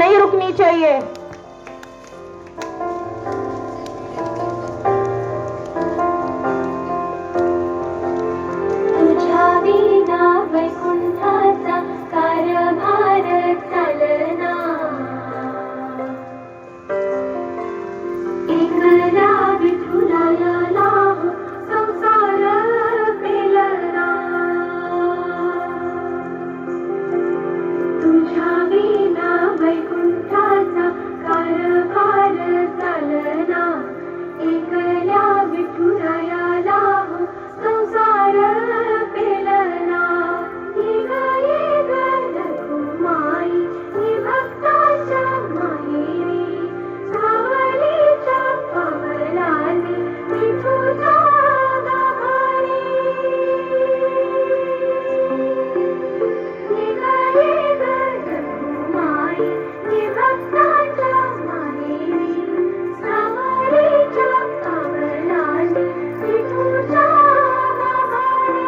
नहीं रुकनी चाहिए। तुझ्या विना वैकुंठाचा कारभार चालना, एकला विठुराया लाभ संसार पेलना, तुझ्या विना वैकुंठाचा कारभार चालना, एकल्या विठुराया लाभ संसार पेलना, ये ग रघुमाई ही भक्ताच्या माहेरी, सावलीच्या पवनाने विठुजा गाभारी, ये ग रघुमाई ही भक्ताच्या माहेरी, सावलीच्या पवनाने विठुजा गाभारी.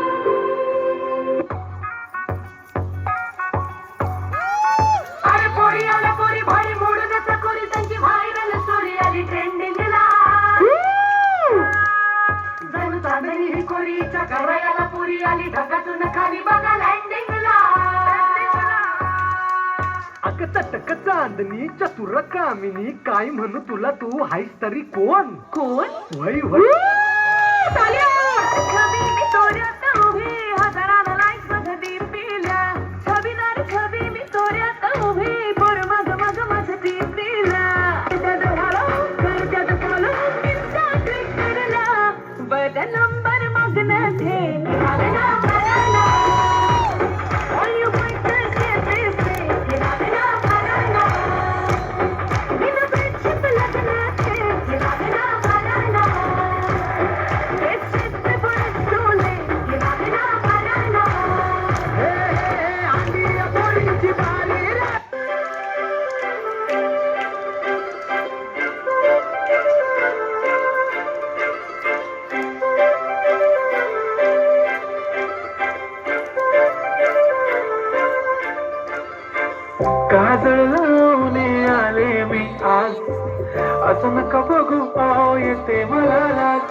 अरे पोरी आला पोरी भारी मूड देता कोरी त्यांची व्हायरल स्टोरी आली ट्रेंडिंगला. जणू चांदणी ही कोरीच्या करायला पोरी आली ढगातून खाली बघा लँडिंगला. अग चटक चांदणी चतुर कामिनी काय म्हणू तुला तू हायस तरी कोण कोण? वय वय छबी मी तोऱ्यात उभी हजाराला लाईक माझं दीप पिल्या. छबीदार छबी मी तोऱ्यात उभी पोर मग मग माझं दीप पिल्या. त्याचं हॅलो कर त्याचं फॉलो इन्स्टा ट्विटरला बटन नंबर मागणं घे. लागना लागना all you boys get this day. लागना लागना बिना friendship लागना घे. लागना लागना it's just before it's too late. लागना लागना हे हे आली या पोरीची बारी रे. काजळ लावून आले मी आज, असं नका बघू पाव येते मला लाज.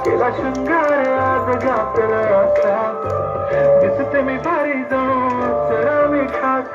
केला शृंगार आज घातला असा, दिसते मी भारी जाऊन चला मी खास.